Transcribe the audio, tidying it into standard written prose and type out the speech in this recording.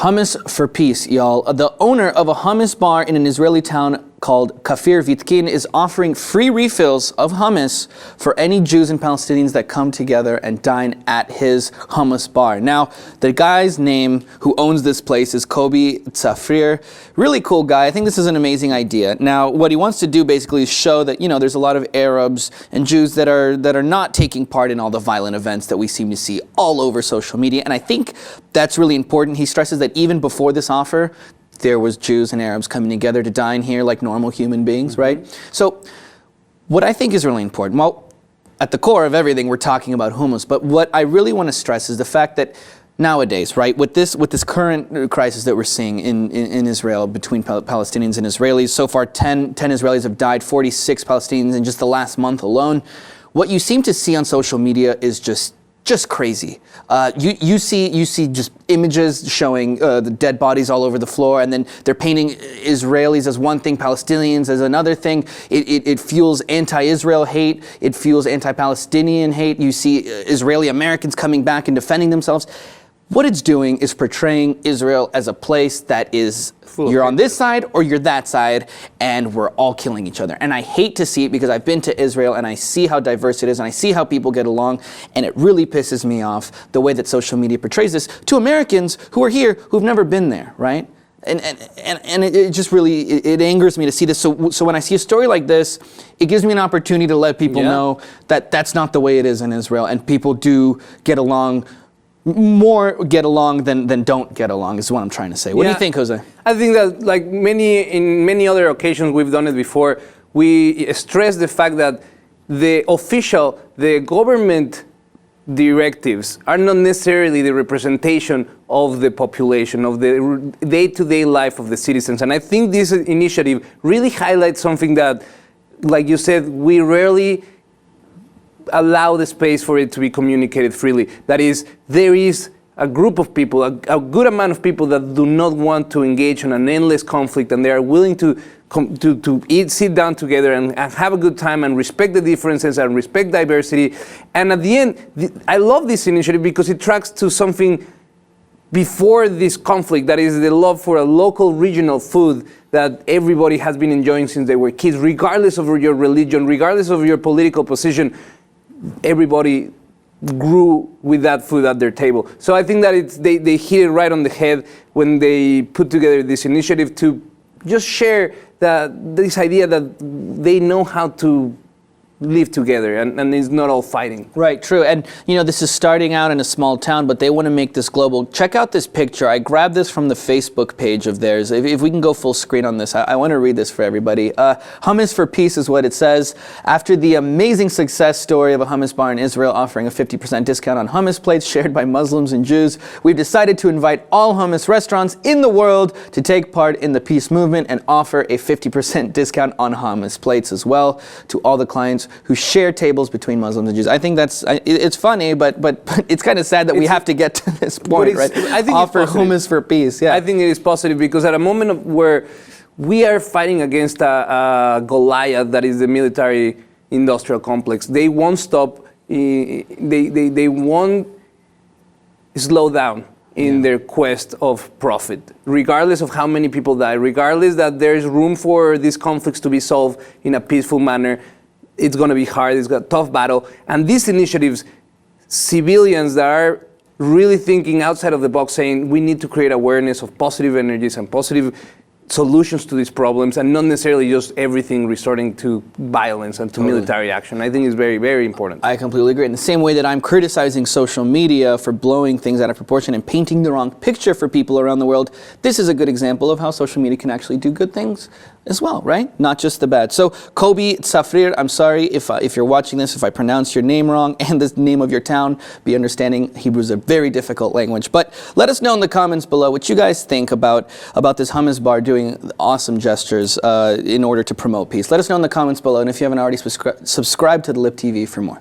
Hummus for peace, y'all. The owner of a hummus bar in an Israeli town called Kafir Vitkin is offering free refills of hummus for any Jews and Palestinians that come together and dine at his hummus bar. Now, the guy's name who owns this place is Kobi Tzafrir. Really cool guy. I think this is an amazing idea. Now, what he wants to do basically is show that, there's a lot of Arabs and Jews that are not taking part in all the violent events that we seem to see all over social media. And I think that's really important. He stresses that even before this offer, there was Jews and Arabs coming together to dine here like normal human beings, right? So what I think is really important, well, at the core of everything, we're talking about hummus, but what I really want to stress is the fact that nowadays, right, with this current crisis that we're seeing in Israel between Palestinians and Israelis, so far 10 Israelis have died, 46 Palestinians in just the last month alone. What you seem to see on social media is just crazy. You see just images showing the dead bodies all over the floor, and then they're painting Israelis as one thing, Palestinians as another thing. It fuels anti-Israel hate. It fuels anti-Palestinian hate. You see Israeli Americans coming back and defending themselves. What it's doing is portraying Israel as a place that is, you're on this side or you're that side, and we're all killing each other. And I hate to see it because I've been to Israel and I see how diverse it is and I see how people get along, and it really pisses me off the way that social media portrays this to Americans who are here who've never been there, right? And it just really, it angers me to see this. So when I see a story like this, it gives me an opportunity to let people know that that's not the way it is in Israel, and people do get along. More get along than don't get along is what I'm trying to say. What do you think, Jose? I think that like in many other occasions we've done it before, we stress the fact that the government directives are not necessarily the representation of the population, of the day-to-day life of the citizens. And I think this initiative really highlights something that, like you said, we rarely allow the space for it to be communicated freely. That is, there is a group of people, a good amount of people that do not want to engage in an endless conflict, and they are willing to sit down together and have a good time and respect the differences and respect diversity. And at the end, I love this initiative because it tracks to something before this conflict, that is the love for a local regional food that everybody has been enjoying since they were kids, regardless of your religion, regardless of your political position. Everybody grew with that food at their table. So I think that they hit it right on the head when they put together this initiative to just share this idea that they know how to live together and it's not all fighting. Right, true. And this is starting out in a small town, but they want to make this global. Check out this picture. I grabbed this from the Facebook page of theirs. If we can go full screen on this, I want to read this for everybody. Hummus for peace is what it says. After the amazing success story of a hummus bar in Israel offering a 50% discount on hummus plates shared by Muslims and Jews, we've decided to invite all hummus restaurants in the world to take part in the peace movement and offer a 50% discount on hummus plates as well to all the clients who share tables between Muslims and Jews. I think it's funny, but it's kind of sad that we have to get to this point, right? I think offer hummus for peace. Yeah, I think it is positive because at a moment where we are fighting against a Goliath that is the military-industrial complex, they won't stop. They won't slow down in their quest of profit, regardless of how many people die, regardless that there's room for these conflicts to be solved in a peaceful manner. It's going to be hard. It's a tough battle. And these initiatives, civilians that are really thinking outside of the box, saying we need to create awareness of positive energies and positive solutions to these problems, and not necessarily just everything resorting to violence and to military action. I think it's very, very important. I completely agree. In the same way that I'm criticizing social media for blowing things out of proportion and painting the wrong picture for people around the world, this is a good example of how social media can actually do good things as well, right? Not just the bad. So, Kobi Tzafrir, I'm sorry if you're watching this, if I pronounce your name wrong and the name of your town. Be understanding, Hebrew is a very difficult language. But let us know in the comments below what you guys think about this hummus bar doing awesome gestures in order to promote peace. Let us know in the comments below, and if you haven't already subscribed to the Lip TV for more.